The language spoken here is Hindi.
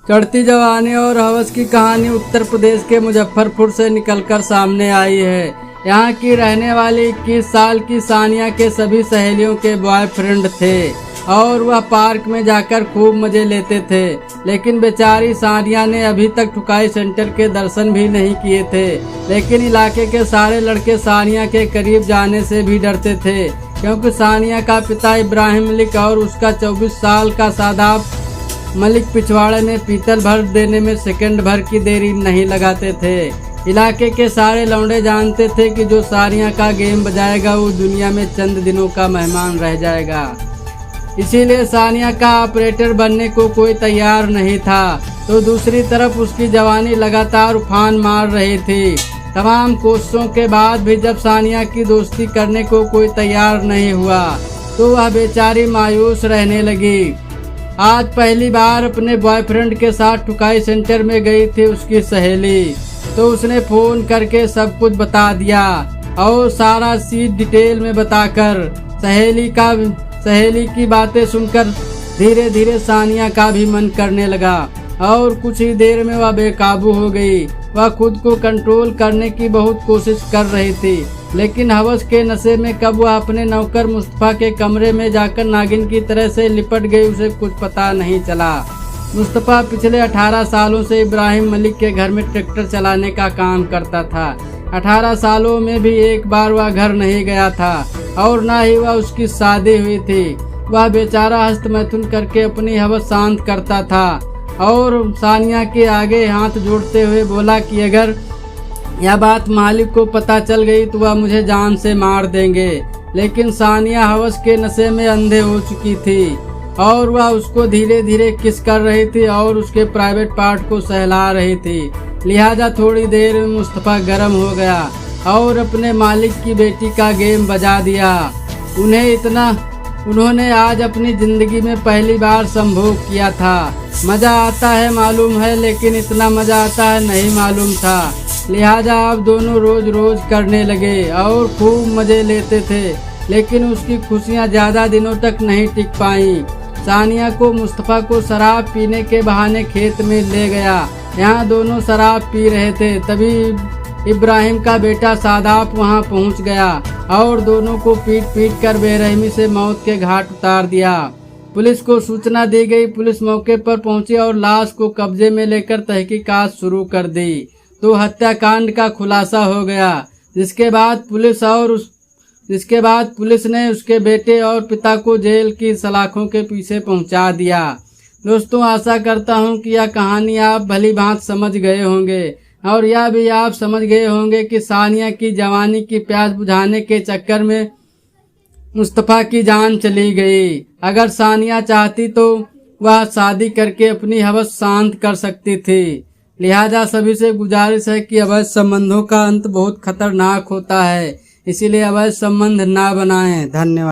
चढ़ती जवानी और हवस की कहानी उत्तर प्रदेश के मुजफ्फरपुर से निकलकर सामने आई है। यहाँ की रहने वाली 21 साल की सानिया के सभी सहेलियों के बॉयफ्रेंड थे और वह पार्क में जाकर खूब मजे लेते थे। लेकिन बेचारी सानिया ने अभी तक ठुकाई सेंटर के दर्शन भी नहीं किए थे। लेकिन इलाके के सारे लड़के सानिया के करीब जाने से भी डरते थे, क्योंकि सानिया का पिता इब्राहिम मलिक और उसका 24 साल का सादाब मलिक पिछवाड़े ने पीतल भर देने में सेकंड भर की देरी नहीं लगाते थे। इलाके के सारे लौंडे जानते थे कि जो सानिया का गेम बजाएगा वो दुनिया में चंद दिनों का मेहमान रह जाएगा। इसीलिए सानिया का ऑपरेटर बनने को कोई तैयार नहीं था, तो दूसरी तरफ उसकी जवानी लगातार उफान मार रही थी। तमाम कोशिशों के बाद भी जब सानिया की दोस्ती करने को कोई तैयार नहीं हुआ तो वह बेचारी मायूस रहने लगी। आज पहली बार अपने बॉयफ्रेंड के साथ ठुकाई सेंटर में गई थी उसकी सहेली, तो उसने फोन करके सब कुछ बता दिया और सारा चीज डिटेल में बताकर सहेली की बातें सुनकर धीरे धीरे सानिया का भी मन करने लगा और कुछ ही देर में वह बेकाबू हो गई। वह खुद को कंट्रोल करने की बहुत कोशिश कर रही थी, लेकिन हवस के नशे में कब वह अपने नौकर मुस्तफा के कमरे में जाकर नागिन की तरह से लिपट गई उसे कुछ पता नहीं चला। मुस्तफा पिछले 18 सालों से इब्राहिम मलिक के घर में ट्रैक्टर चलाने का काम करता था। 18 सालों में भी एक बार वह घर नहीं गया था और न ही वह उसकी शादी हुई थी। वह बेचारा हस्त मैथुन करके अपनी हवस शांत करता था और सानिया के आगे हाथ जोड़ते हुए बोला कि अगर यह बात मालिक को पता चल गई तो वह मुझे जान से मार देंगे। लेकिन सानिया हवस के नशे में अंधे हो चुकी थी और वह उसको धीरे धीरे किस कर रही थी और उसके प्राइवेट पार्ट को सहला रही थी। लिहाजा थोड़ी देर में मुस्तफा गर्म हो गया और अपने मालिक की बेटी का गेम बजा दिया। उन्होंने आज अपनी जिंदगी में पहली बार संभोग किया था। मजा आता है मालूम है, लेकिन इतना मजा आता है नहीं मालूम था। लिहाजा अब दोनों रोज रोज करने लगे और खूब मजे लेते थे। लेकिन उसकी खुशियां ज्यादा दिनों तक नहीं टिक पाई। सानिया को मुस्तफा को शराब पीने के बहाने खेत में ले गया। यहाँ दोनों शराब पी रहे थे, तभी इब्राहिम का बेटा सादाब वहाँ पहुँच गया और दोनों को पीट पीट कर बेरहमी से मौत के घाट उतार दिया। पुलिस को सूचना दी गई। पुलिस मौके पर पहुंची और लाश को कब्जे में लेकर तहकीकात शुरू कर दी, तो हत्याकांड का खुलासा हो गया। जिसके बाद पुलिस ने उसके बेटे और पिता को जेल की सलाखों के पीछे पहुंचा दिया। दोस्तों, आशा करता हूं कि यह कहानी आप भली भांति समझ गए होंगे और यह भी आप समझ गए होंगे कि सानिया की जवानी की प्यास बुझाने के चक्कर में मुस्तफा की जान चली गई। अगर सानिया चाहती तो वह शादी करके अपनी हवस शांत कर सकती थी। लिहाजा सभी से गुजारिश है कि अवैध संबंधों का अंत बहुत खतरनाक होता है, इसीलिए अवैध संबंध ना बनाएं। धन्यवाद।